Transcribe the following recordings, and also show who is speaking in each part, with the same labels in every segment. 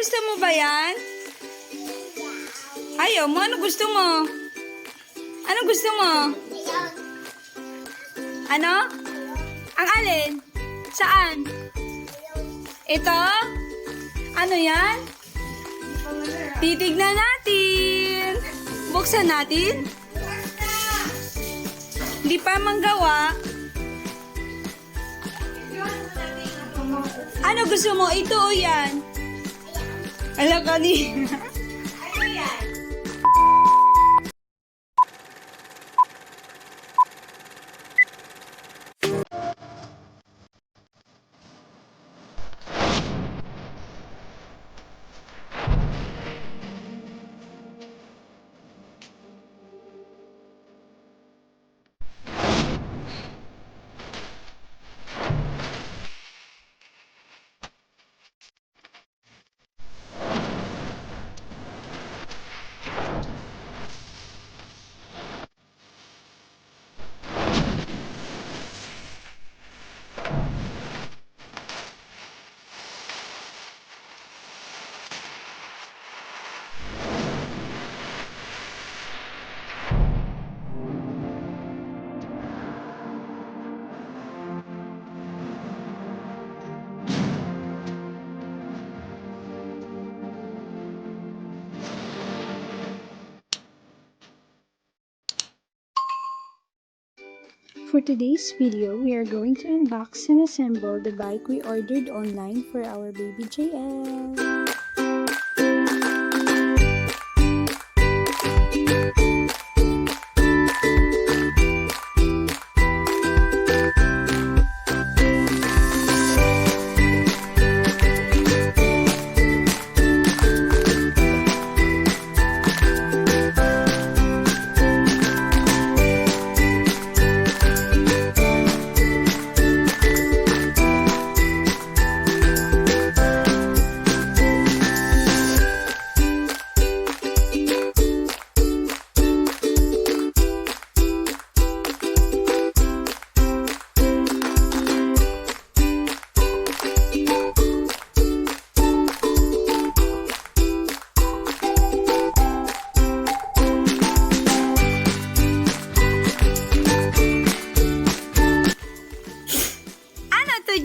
Speaker 1: gusto mo ba yan? Ayaw mo? Ano gusto mo? Ano gusto mo? Ano? Ang alin? Saan? Ito? Ano yan? Titignan natin. Buksan natin. Hindi pa manggawa. Ano gusto mo? Ito o yan? Alam ka ni. Ano yan?
Speaker 2: For today's video, we are going to unbox and assemble the bike we ordered online for our baby JL.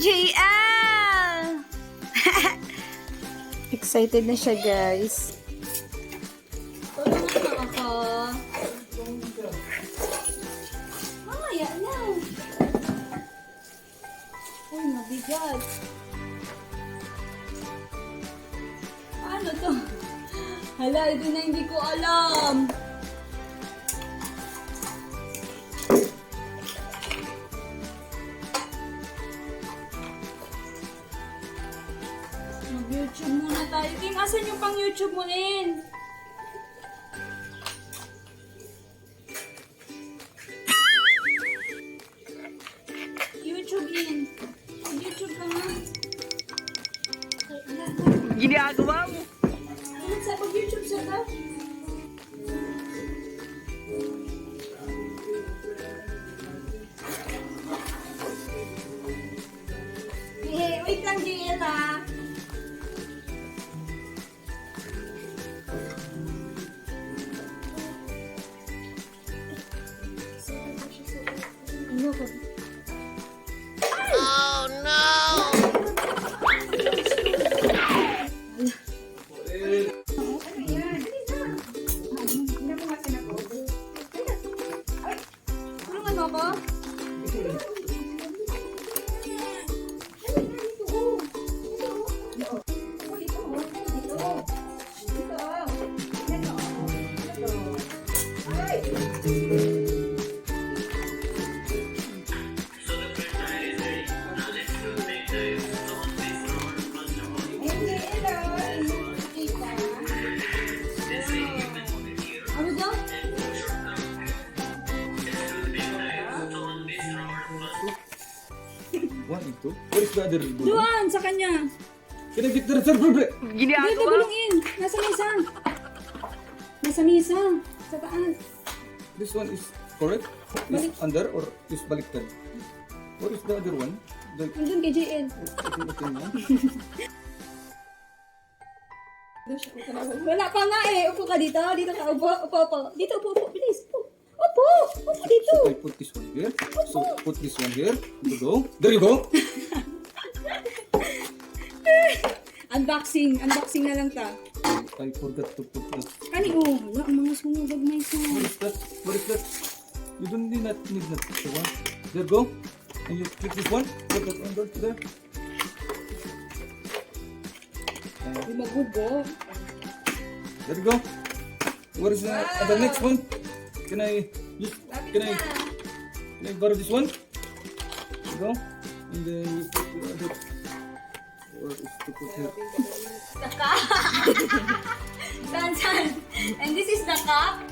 Speaker 1: JL!
Speaker 2: Excited na siya, guys.
Speaker 1: Tulungan mo ako. Mamaya na. Uy, mabigat. Ano to? Hala, ito na hindi ko alam. Mag-YouTube muna tayo. King, asan yung pang YouTube mo din? YouTube in. Mag-YouTube ka nga.
Speaker 3: Ginagawa mo.
Speaker 1: Mag-YouTube sa ka? Wait lang, JL ha. Ano ko?
Speaker 3: Oh no!
Speaker 1: Tulungan mo ako? Ano daw?
Speaker 4: One and two. Where is the other balloon?
Speaker 1: Doon, sa kanya.
Speaker 4: Can I get the third balloon?
Speaker 1: Dito, bulungin. Nasa mesa. Nasa mesa. Sa taas.
Speaker 4: This one is correct? Is under or is baliktad? What is the other one? The
Speaker 1: Nandun kay JL. Wala pa nga eh. Upo ka dito. Dito ka. Upo, upo, upo. Dito, upo, upo. Bilis. Upo. Upo. Upo dito.
Speaker 4: So I put this one here. So put this one here. You go. There you go.
Speaker 1: Unboxing. Unboxing na lang ta.
Speaker 4: I forgot to put that.
Speaker 1: Kani, oh. Wala, ang mga sumugod na ito.
Speaker 4: What is that? What is that? You don't need that. The one. There go. And you click this one. Put that under there.
Speaker 1: Magugo.
Speaker 4: There you go. What is the next one? Can I use? Can I borrow this one? There you go. And then you put the other. Or is to put here?
Speaker 1: The cup. San. And this is the cup.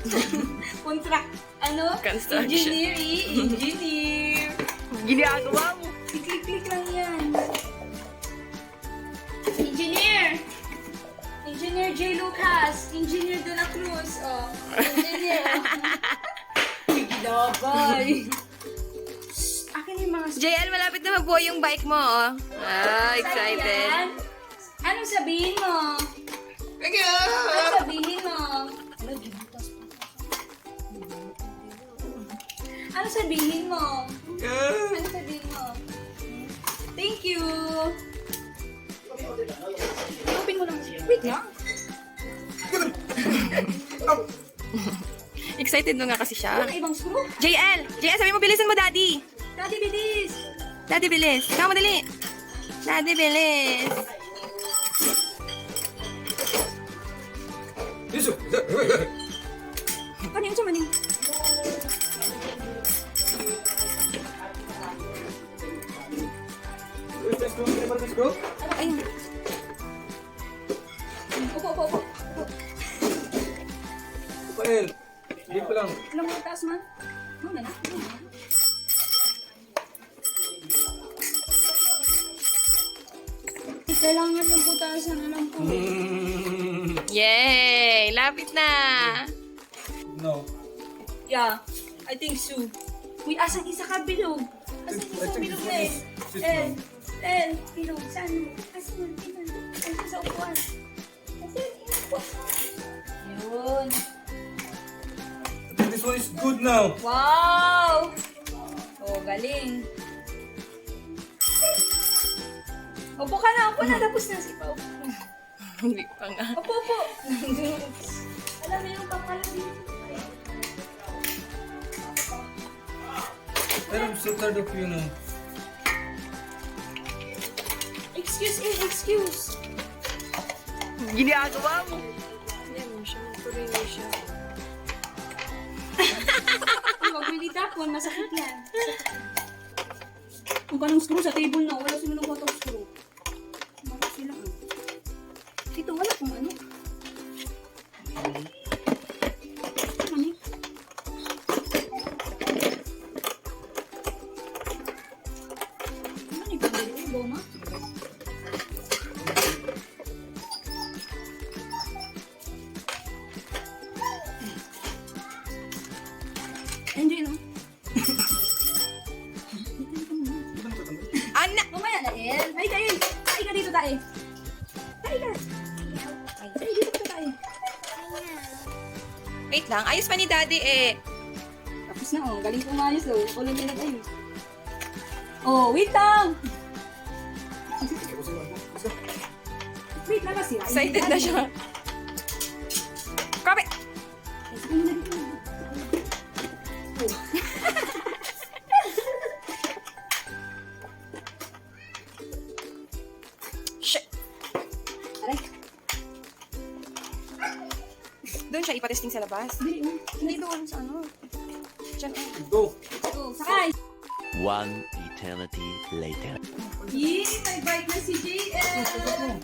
Speaker 1: Contract. Ano?
Speaker 3: Construction.
Speaker 1: Engineer.
Speaker 3: Ginagawa mo.
Speaker 1: Klik-klik lang yan. Engineer J. Lucas. Engineer De La Cruz. Oh. Engineer. Gilabay. Akin yung mga...
Speaker 3: JL, malapit na mabuo yung bike mo, oh. Ah, excited.
Speaker 1: Yan. Anong sabihin mo? Anong sabihin mo? Anong sabihin mo? Anong sabihin mo? Thank you. Open mo lang. Wait lang.
Speaker 3: Excited na nga kasi siya.
Speaker 1: Wala ibang screw.
Speaker 3: JL, sabi mo, bilisan mo, Daddy.
Speaker 1: Daddy, bilis.
Speaker 3: Daddy, bilis. Ikaw, madali. Daddy, bilis.
Speaker 4: This
Speaker 1: Ano yung sumaning?
Speaker 4: Let's go.
Speaker 3: Ayun.
Speaker 1: Upo, upo, upo.
Speaker 4: Pael. Hindi pa lang.
Speaker 1: Alam mo taas man? Muna na. Kailangan yung putasan. Alam ko.
Speaker 3: Yay! Lapit na.
Speaker 4: No.
Speaker 1: Yeah, I think so. Uy, asan isa ka bilog? Asan isa bilog na eh? Bilog. Saan mo? Asan mo? Asan sa upuan? Asan yung upuan? Yun.
Speaker 4: I think this one is good now.
Speaker 1: Wow! Oh, galing. Upo ka na, upo na. Tapos na si Pao.
Speaker 3: Hindi pa nga.
Speaker 1: Upo, upo. Alam mo yung papala dito.
Speaker 4: I'm so tired of you now.
Speaker 1: Excuse me, excuse.
Speaker 3: Ginagawa mo. Yan mo siya. Magtuloy mo siya.
Speaker 1: Huwag mo itapon, masakit yan. Kung kanong screw sa table na, wala sila ng bottom screw. Wala sila. Dito, wala kung ano. Ano? Ano yung pagdali? Goma? Enjoy no?
Speaker 3: Anak!
Speaker 1: Mamaya na, El. Ay, kayo. Ay ka dito tayo. Ay ka. Ay, dito ka tayo.
Speaker 3: Wait lang. Ayos pa ni Daddy eh.
Speaker 1: Tapos na, oh. Galing pumayos, oh. Kulo nila tayo. Oh, wait lang. Wait lang kasi.
Speaker 3: Excited na siya. Grabe! Shit!
Speaker 1: Aray.
Speaker 3: Doon siya ipatesting sa labas. Hindi doon sa ano. Diyan eh.
Speaker 4: Go.
Speaker 1: Oh, sakay.
Speaker 5: One eternity later.
Speaker 1: Yee, may bike na si JL.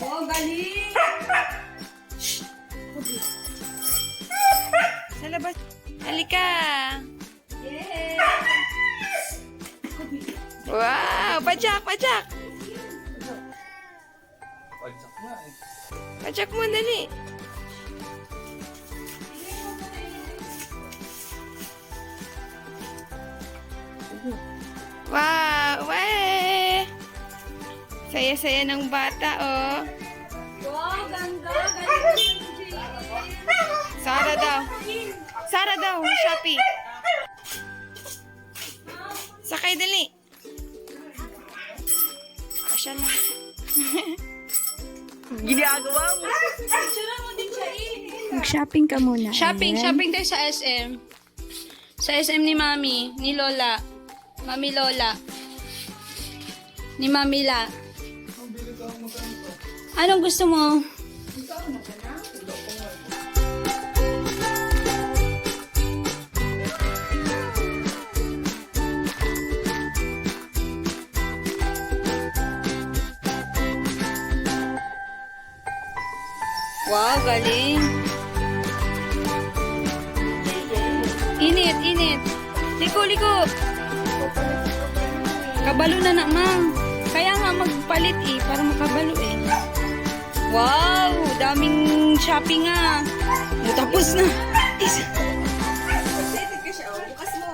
Speaker 1: Oh, galing.
Speaker 3: Sa labas. Halika!
Speaker 1: Yeah.
Speaker 3: Wow! Pajak! Pajak!
Speaker 4: Pagsak nga eh.
Speaker 3: Pajak mo, dali. Wow! Way! Saya-saya ng bata, oh.
Speaker 1: Wow, ganda. Ganda ni JL.
Speaker 3: Sara daw. Sara daw, Shopee. Sakay dali. Asya na. Ginagawa mo.
Speaker 1: Picture mo din siya eh.
Speaker 2: Mag-shopping ka muna.
Speaker 1: Shopping
Speaker 2: Ellen.
Speaker 1: tayo sa SM. Sa SM ni Mami, ni Lola. Mami Lola. Ni Mami La. Anong gusto mo? Wow, galing. Init, init. Liko, liko. Kabalo na mang. Kaya nga magpalit eh, para makabalo eh. Wow, daming shopping nga. Tapos na.
Speaker 3: Excited ka siya, oh. Bukas mo.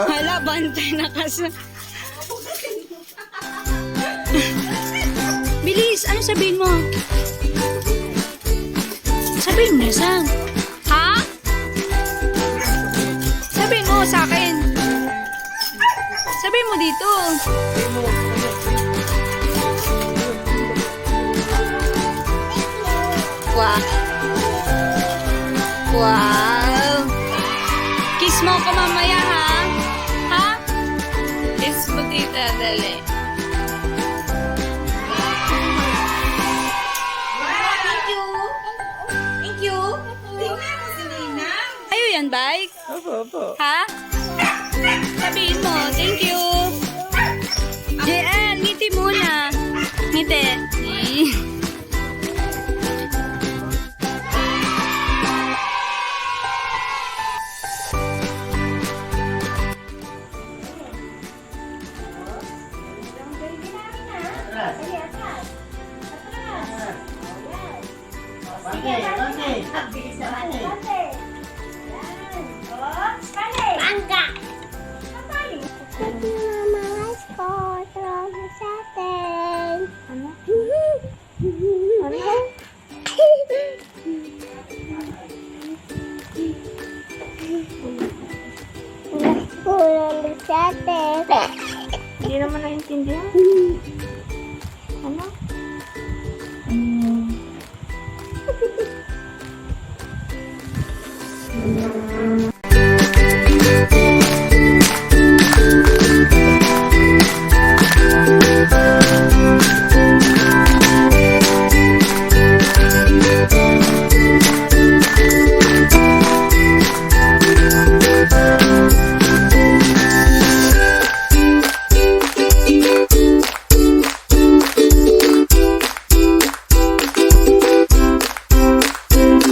Speaker 1: Hala, bantay na kasi. Bilis, ano sabihin mo? Sabihin mo na Sam. Ha? Sabihin mo sa akin. Sabihin mo dito. Wow. Wow. Kiss mo ako mamaya, ha? Ha? Kiss mo tita, dali.
Speaker 3: Thank you. Thank you. Tingnan mo si Ninang.
Speaker 1: Ayo yan, bike?
Speaker 4: Apa?
Speaker 1: Ha? Sabihin mo, thank you. JL, ngiti muna. Ngiti.
Speaker 6: Sige, sige. Bilis naman.